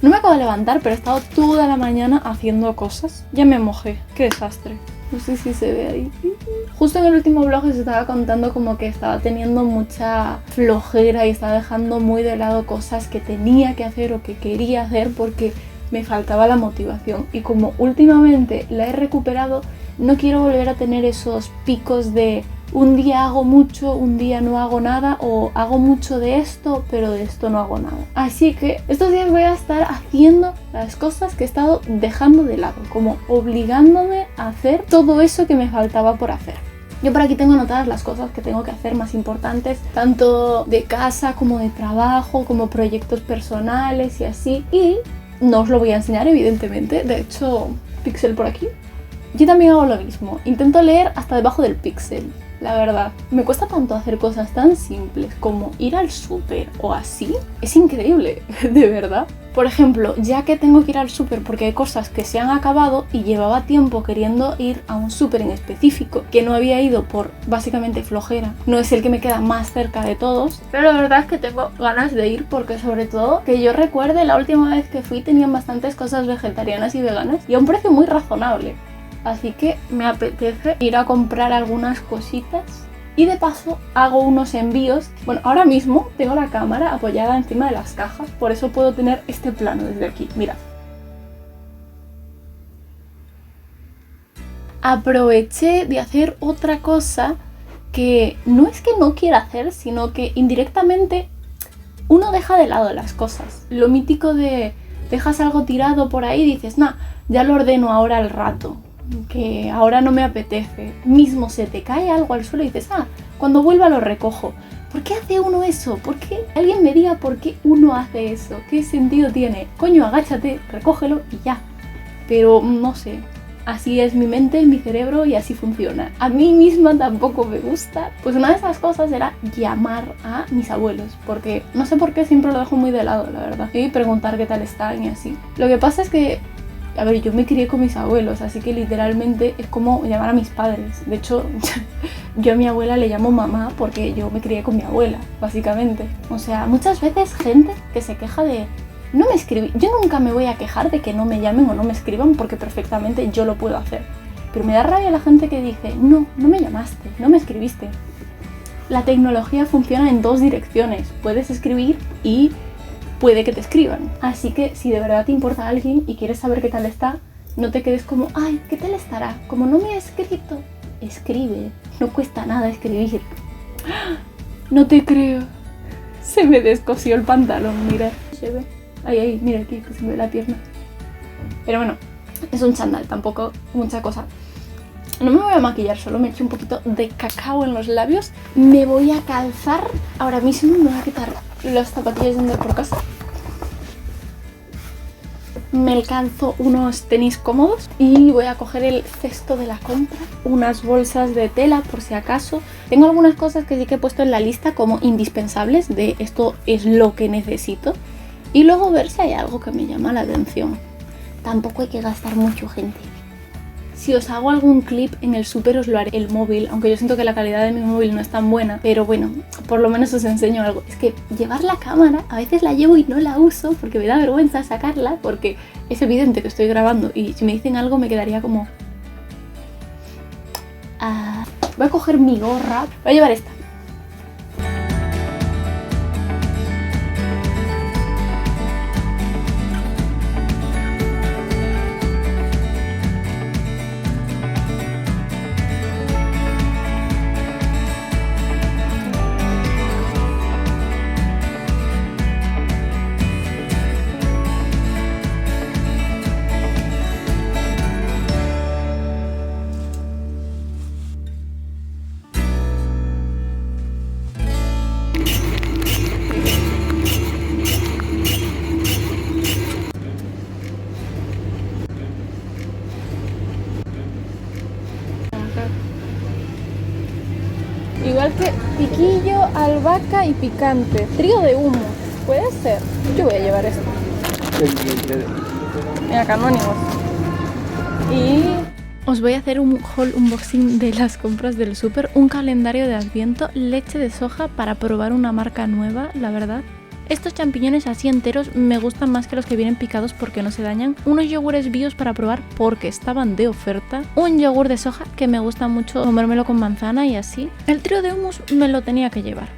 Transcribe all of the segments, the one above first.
No me acabo de levantar, pero he estado toda la mañana haciendo cosas. Ya me mojé, qué desastre. No sé si se ve ahí. Justo en el último vlog os estaba contando como que estaba teniendo mucha flojera y estaba dejando muy de lado cosas que tenía que hacer o que quería hacer porque me faltaba la motivación. Y como últimamente la he recuperado, no quiero volver a tener esos picos de un día hago mucho, un día no hago nada, o hago mucho de esto, pero de esto no hago nada. Así que estos días voy a estar haciendo las cosas que he estado dejando de lado, como obligándome a hacer todo eso que me faltaba por hacer. Yo por aquí tengo anotadas las cosas que tengo que hacer más importantes, tanto de casa como de trabajo, como proyectos personales y así. Y no os lo voy a enseñar, evidentemente. De hecho, píxel por aquí. Yo también hago lo mismo. Intento leer hasta debajo del píxel. La verdad, me cuesta tanto hacer cosas tan simples como ir al súper o así. Es increíble, de verdad. Por ejemplo, ya que tengo que ir al súper porque hay cosas que se han acabado y llevaba tiempo queriendo ir a un súper en específico que no había ido por básicamente flojera. No es el que me queda más cerca de todos, pero la verdad es que tengo ganas de ir porque sobre todo que yo recuerde la última vez que fui tenían bastantes cosas vegetarianas y veganas y a un precio muy razonable. Así que me apetece ir a comprar algunas cositas y de paso hago unos envíos. Bueno, ahora mismo tengo la cámara apoyada encima de las cajas, por eso puedo tener este plano desde aquí, mirad. Aproveché de hacer otra cosa que no es que no quiera hacer, sino que indirectamente uno deja de lado las cosas. Lo mítico de dejas algo tirado por ahí y dices, nah, ya lo ordeno ahora al rato, que ahora no me apetece. Mismo se te cae algo al suelo y dices, ah, cuando vuelva lo recojo. ¿Por qué hace uno eso? ¿Por qué? Alguien me diga por qué uno hace eso. ¿Qué sentido tiene? Coño, agáchate, recógelo y ya. Pero no sé, así es mi mente, mi cerebro y así funciona. A mí misma tampoco me gusta. Pues una de esas cosas era llamar a mis abuelos, porque no sé por qué siempre lo dejo muy de lado, la verdad. Y preguntar qué tal están y así. Lo que pasa es que, a ver, yo me crié con mis abuelos, así que literalmente es como llamar a mis padres. De hecho, yo a mi abuela le llamo mamá porque yo me crié con mi abuela, básicamente. O sea, muchas veces gente que se queja de no me escribí. Yo nunca me voy a quejar de que no me llamen o no me escriban porque perfectamente yo lo puedo hacer. Pero me da rabia la gente que dice, no, no me llamaste, no me escribiste. La tecnología funciona en dos direcciones. Puedes escribir y puede que te escriban. Así que si de verdad te importa a alguien y quieres saber qué tal está, no te quedes como, ay, ¿qué tal estará? Como no me ha escrito, escribe. No cuesta nada escribir. No te creo. Se me descosió el pantalón, mira. Se ve. Ay, mira aquí que se me ve la pierna. Pero bueno, es un chándal, tampoco mucha cosa. No me voy a maquillar, solo me echo un poquito de cacao en los labios. Me voy a calzar. Ahora mismo me voy a quitar los zapatillas de andar por casa. Me calzo unos tenis cómodos y voy a coger el cesto de la compra, unas bolsas de tela por si acaso. Tengo algunas cosas que sí que he puesto en la lista como indispensables, de esto es lo que necesito, y luego ver si hay algo que me llama la atención. Tampoco hay que gastar mucho, gente. Si os hago algún clip en el súper os lo haré el móvil, aunque yo siento que la calidad de mi móvil no es tan buena, pero bueno, por lo menos os enseño algo. Es que llevar la cámara, a veces la llevo y no la uso porque me da vergüenza sacarla, porque es evidente que estoy grabando y si me dicen algo me quedaría como... Voy a coger mi gorra, voy a llevar esta. Igual que piquillo, albahaca y picante. Trío de humo. ¿Puede ser? Yo voy a llevar esto. Mira, canónigos. Y os voy a hacer un haul unboxing de las compras del súper. Un calendario de Adviento, leche de soja para probar una marca nueva, la verdad. Estos champiñones así enteros me gustan más que los que vienen picados porque no se dañan. Unos yogures bios para probar porque estaban de oferta. Un yogur de soja que me gusta mucho comérmelo con manzana y así. El trío de hummus me lo tenía que llevar.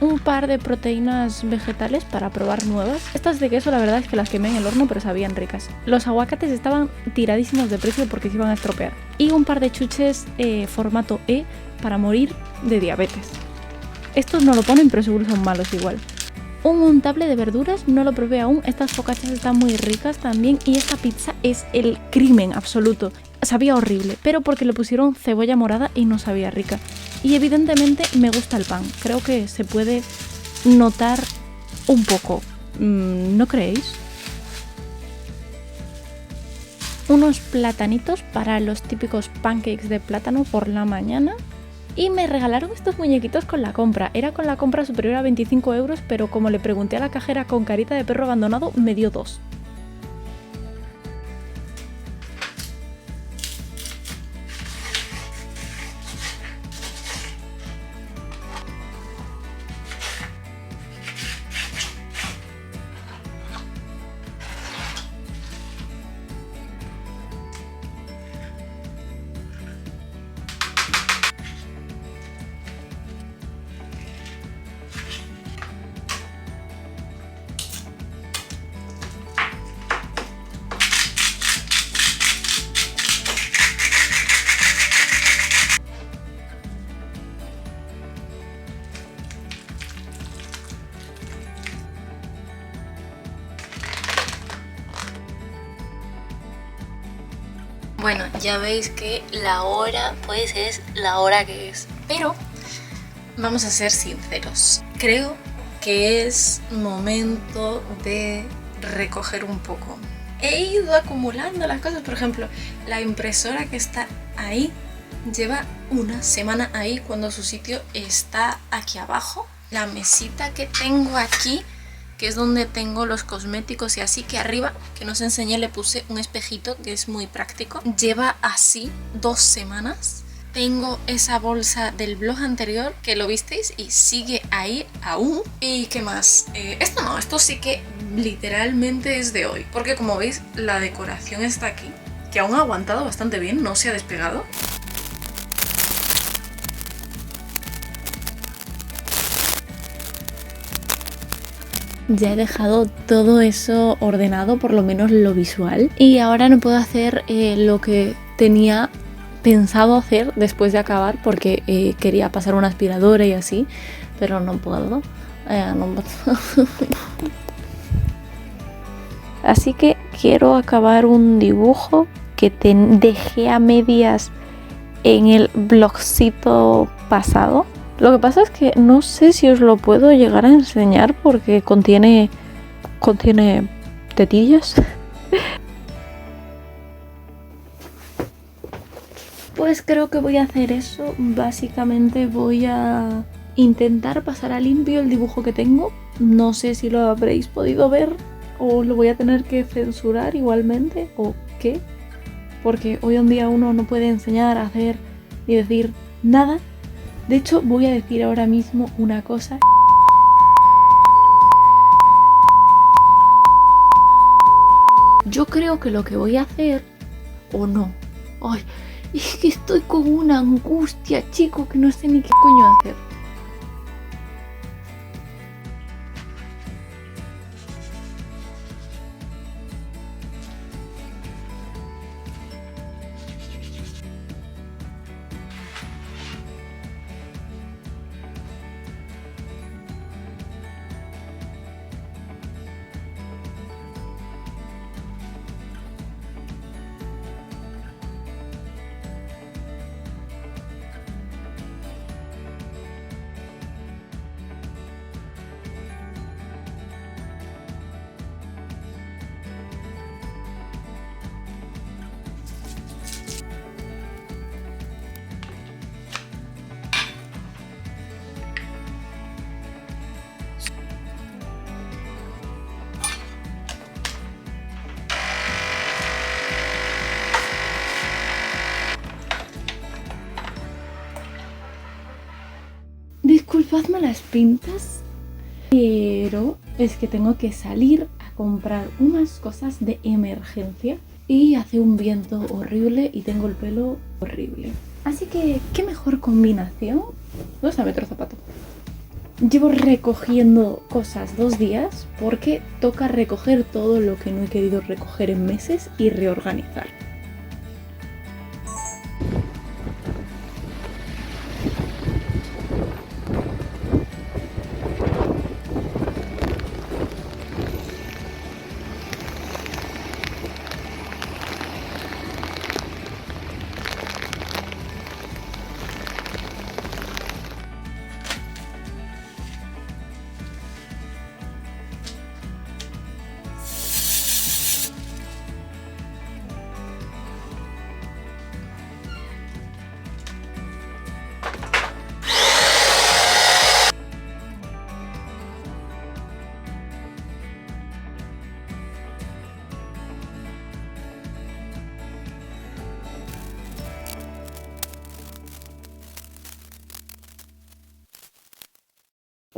Un par de proteínas vegetales para probar nuevas. Estas de queso la verdad es que las quemé en el horno pero sabían ricas. Los aguacates estaban tiradísimos de precio porque se iban a estropear. Y un par de chuches formato E para morir de diabetes. Estos no lo ponen pero seguro son malos igual. Un untable de verduras, no lo probé aún, estas focaccias están muy ricas también y esta pizza es el crimen absoluto. Sabía horrible, pero porque le pusieron cebolla morada y no sabía rica. Y evidentemente me gusta el pan, creo que se puede notar un poco, ¿no creéis? Unos platanitos para los típicos pancakes de plátano por la mañana. Y me regalaron estos muñequitos con la compra. Era con la compra superior a 25 euros, pero como le pregunté a la cajera con carita de perro abandonado, me dio 2. Bueno, ya veis que la hora pues es la hora que es. Pero vamos a ser sinceros. Creo que es momento de recoger un poco. He ido acumulando las cosas. Por ejemplo, la impresora que está ahí lleva una semana ahí cuando su sitio está aquí abajo. La mesita que tengo aquí, que es donde tengo los cosméticos y así, que arriba, que no os enseñé, le puse un espejito que es muy práctico. Lleva así 2 semanas. Tengo esa bolsa del vlog anterior que lo visteis y sigue ahí aún. ¿Y qué más? Esto no, esto sí que literalmente es de hoy. Porque como veis, la decoración está aquí, que aún ha aguantado bastante bien, no se ha despegado. Ya he dejado todo eso ordenado, por lo menos lo visual. Y ahora no puedo hacer lo que tenía pensado hacer después de acabar porque quería pasar una aspiradora y así, pero no puedo. Así que quiero acabar un dibujo que dejé a medias en el blogcito pasado. Lo que pasa es que no sé si os lo puedo llegar a enseñar porque contiene tetillas. Pues creo que voy a hacer eso. Básicamente voy a intentar pasar a limpio el dibujo que tengo. No sé si lo habréis podido ver o lo voy a tener que censurar igualmente o qué. Porque hoy en día uno no puede enseñar, hacer ni decir nada. De hecho, voy a decir ahora mismo una cosa. Yo creo que lo que voy a hacer, o no. Ay, es que estoy con una angustia, chico, que no sé ni qué coño hacer. Disculpadme las pintas, pero es que tengo que salir a comprar unas cosas de emergencia y hace un viento horrible y tengo el pelo horrible. Así que, ¿qué mejor combinación? ¿Dónde está mi otro zapato? Llevo recogiendo cosas 2 días porque toca recoger todo lo que no he querido recoger en meses y reorganizar.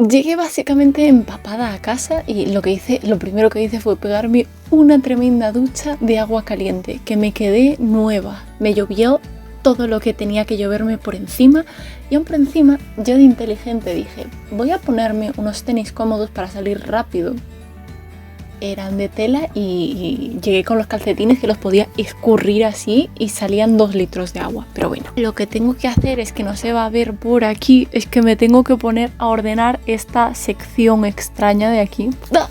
Llegué básicamente empapada a casa y lo primero que hice fue pegarme una tremenda ducha de agua caliente, que me quedé nueva. Me llovió todo lo que tenía que lloverme por encima y aún por encima yo de inteligente dije, voy a ponerme unos tenis cómodos para salir rápido. Eran de tela y llegué con los calcetines que los podía escurrir así y salían 2 litros de agua. Pero bueno, lo que tengo que hacer es que no se va a ver por aquí, es que me tengo que poner a ordenar esta sección extraña de aquí. ¡Ah!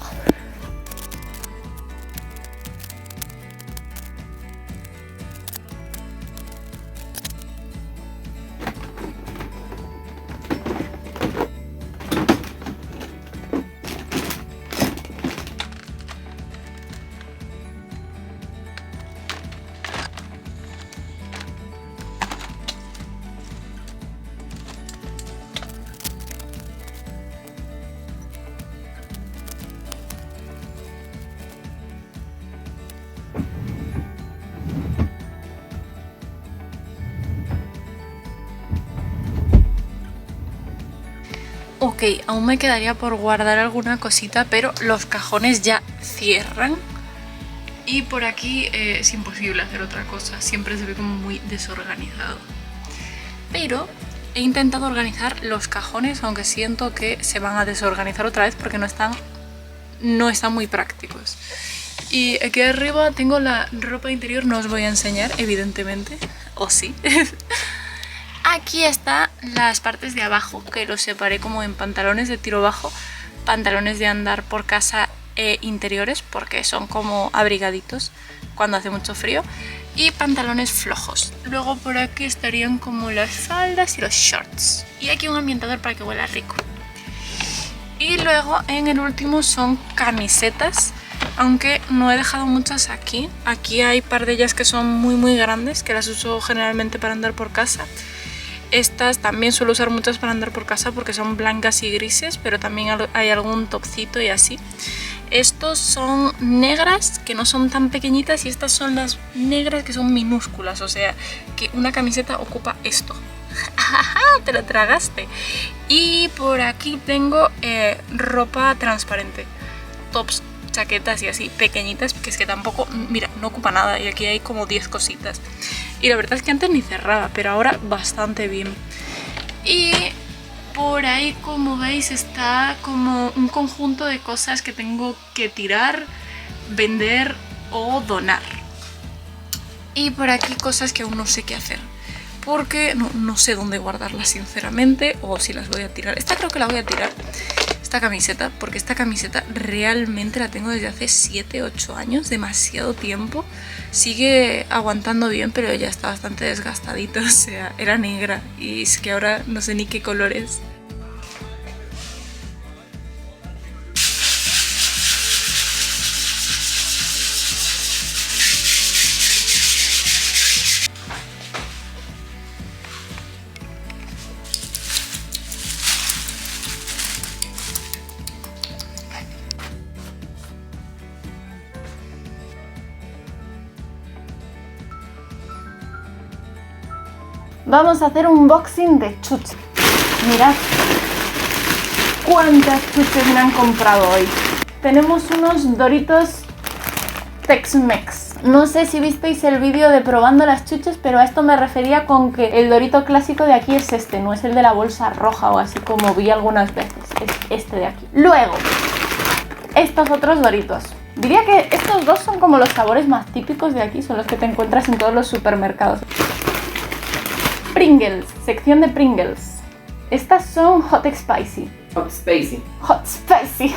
Ok, aún me quedaría por guardar alguna cosita, pero los cajones ya cierran. Y por aquí es imposible hacer otra cosa, siempre se ve como muy desorganizado. Pero he intentado organizar los cajones, aunque siento que se van a desorganizar otra vez porque no están muy prácticos. Y aquí arriba tengo la ropa interior, no os voy a enseñar, evidentemente, o sí. Aquí están las partes de abajo, que los separé como en pantalones de tiro bajo, pantalones de andar por casa interiores, porque son como abrigaditos cuando hace mucho frío, y pantalones flojos. Luego por aquí estarían como las faldas y los shorts. Y aquí un ambientador para que huela rico. Y luego en el último son camisetas, aunque no he dejado muchas aquí. Aquí hay un par de ellas que son muy grandes, que las uso generalmente para andar por casa. Estas también suelo usar muchas para andar por casa porque son blancas y grises, pero también hay algún topcito y así. Estos son negras, que no son tan pequeñitas, y estas son las negras que son minúsculas, o sea que una camiseta ocupa esto. Te lo tragaste. Y por aquí tengo ropa transparente, tops, chaquetas y así, pequeñitas, que es que tampoco, mira, no ocupa nada, y aquí hay como 10 cositas. Y la verdad es que antes ni cerraba, pero ahora bastante bien. Y por ahí, como veis, está como un conjunto de cosas que tengo que tirar, vender o donar. Y por aquí cosas que aún no sé qué hacer, porque no sé dónde guardarlas sinceramente, o si las voy a tirar. Esta creo que la voy a tirar, esta camiseta, porque esta camiseta realmente la tengo desde hace 7-8 años, demasiado tiempo. Sigue aguantando bien, pero ya está bastante desgastadita, o sea, era negra y es que ahora no sé ni qué color es. Vamos a hacer un unboxing de chuches. Mirad cuántas chuches me han comprado hoy. tenemos unos Doritos Tex-Mex. No sé si visteis el vídeo de probando las chuches, pero a esto me refería con que el Dorito clásico de aquí es este, no es el de la bolsa roja o así como vi algunas veces, es este de aquí. Luego, estos otros Doritos. Diría que estos dos son como los sabores más típicos de aquí, son los que te encuentras en todos los supermercados. Pringles, sección de Pringles. Estas son Hot Spicy. Hot Spicy. Hot Spicy.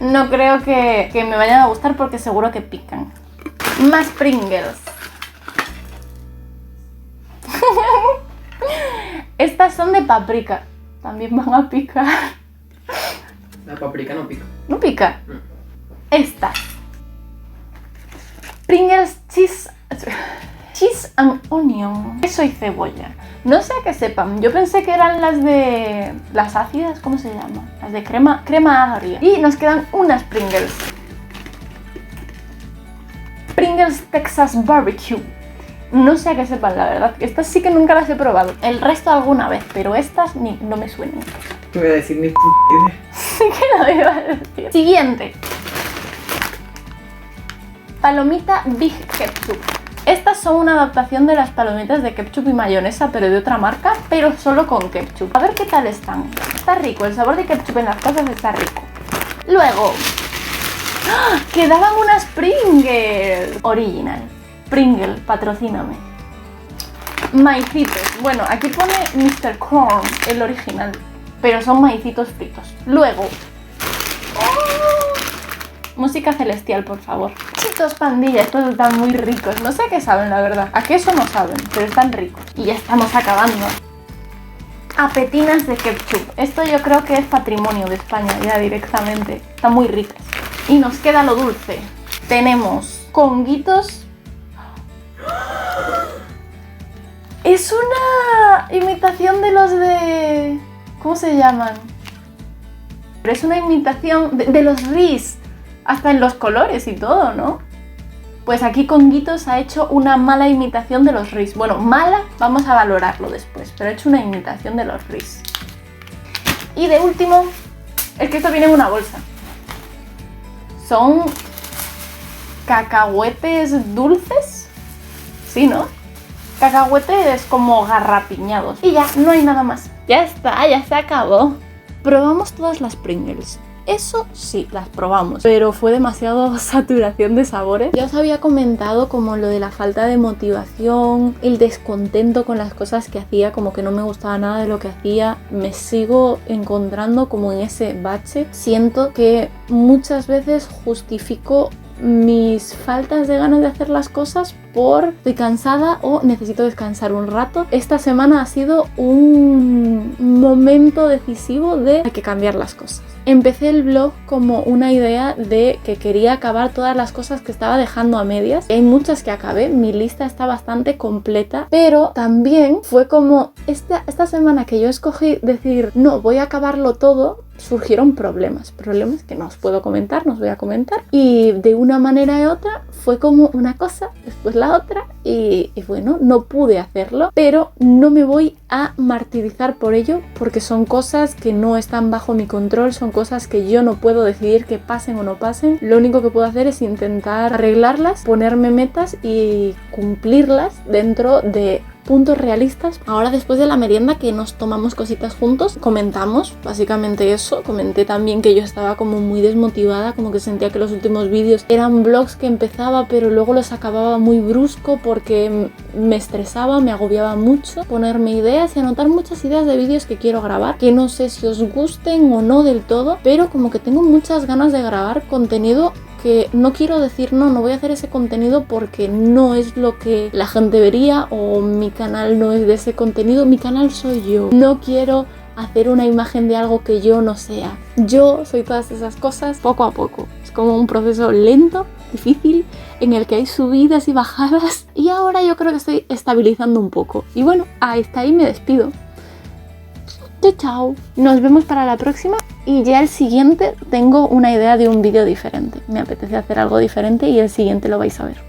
No creo que me vayan a gustar porque seguro que pican. Más Pringles. Estas son de paprika. También van a picar. La paprika no pica. ¿No pica? Estas. Pringles Cheese and Onion. Queso y cebolla. No sé a qué sepan. Yo pensé que eran las de... las ácidas, ¿cómo se llama? Las de crema agria. Y nos quedan unas Pringles. Pringles Texas Barbecue. No sé a qué sepan, la verdad. Estas sí que nunca las he probado. El resto alguna vez, pero estas no me suenan. Te voy a decir ni p*** idea. Sí que lo iba a decir. Siguiente. Palomita Big Ketchup. Estas son una adaptación de las palomitas de ketchup y mayonesa, pero de otra marca, pero solo con ketchup. A ver qué tal están. Está rico, el sabor de ketchup en las cosas está rico. Luego, ¡ah!, quedaban unas Pringles original. Pringle, patrocíname. Maicitos. Bueno, aquí pone Mr. Corn, el original, pero son maicitos fritos. Luego, música celestial, por favor. Cheetos Pandilla, estos están muy ricos. No sé a qué saben, la verdad. A queso no saben, pero están ricos. Y ya estamos acabando. Apetinas de ketchup. Esto yo creo que es patrimonio de España ya directamente. Están muy ricas. Y nos queda lo dulce. Tenemos conguitos. Es una imitación de los de... ¿cómo se llaman? Pero es una imitación de los Ris. Hasta en los colores y todo, ¿no? Pues aquí Conguitos ha hecho una mala imitación de los Ris. Bueno, mala, vamos a valorarlo después, pero ha hecho una imitación de los Ris. Y de último, es que esto viene en una bolsa. Son cacahuetes dulces. Sí, ¿no? Cacahuetes como garrapiñados. Y ya, no hay nada más. Ya está, ya se acabó. Probamos todas las Pringles. Eso sí, las probamos, pero fue demasiado saturación de sabores. Ya os había comentado como lo de la falta de motivación, el descontento con las cosas que hacía, como que no me gustaba nada de lo que hacía. Me sigo encontrando como en ese bache. Siento que muchas veces justifico mis faltas de ganas de hacer las cosas por estoy cansada o necesito descansar un rato. Esta semana ha sido un momento decisivo de hay que cambiar las cosas. Empecé el blog como una idea de que quería acabar todas las cosas que estaba dejando a medias. Hay muchas que acabé, mi lista está bastante completa, pero también fue como esta semana que yo escogí decir no, voy a acabarlo todo. Surgieron problemas que no os puedo comentar, no os voy a comentar, y de una manera u otra fue como una cosa, después la otra, y bueno, no pude hacerlo, pero no me voy a martirizar por ello, porque son cosas que no están bajo mi control, son cosas que yo no puedo decidir que pasen o no pasen. Lo único que puedo hacer es intentar arreglarlas, ponerme metas y cumplirlas dentro de puntos realistas. Ahora después de la merienda que nos tomamos cositas juntos, comentamos básicamente eso. Comenté también que yo estaba como muy desmotivada, como que sentía que los últimos vídeos eran vlogs que empezaba pero luego los acababa muy brusco porque me estresaba, me agobiaba mucho ponerme ideas y anotar muchas ideas de vídeos que quiero grabar, que no sé si os gusten o no del todo, pero como que tengo muchas ganas de grabar contenido que no quiero decir no voy a hacer ese contenido porque no es lo que la gente vería o mi canal no es de ese contenido, mi canal soy yo. No quiero hacer una imagen de algo que yo no sea. Yo soy todas esas cosas poco a poco. Es como un proceso lento, difícil, en el que hay subidas y bajadas y ahora yo creo que estoy estabilizando un poco. Y bueno, hasta ahí me despido. Chao, chao. Nos vemos para la próxima y ya el siguiente tengo una idea de un vídeo diferente. Me apetece hacer algo diferente y el siguiente lo vais a ver.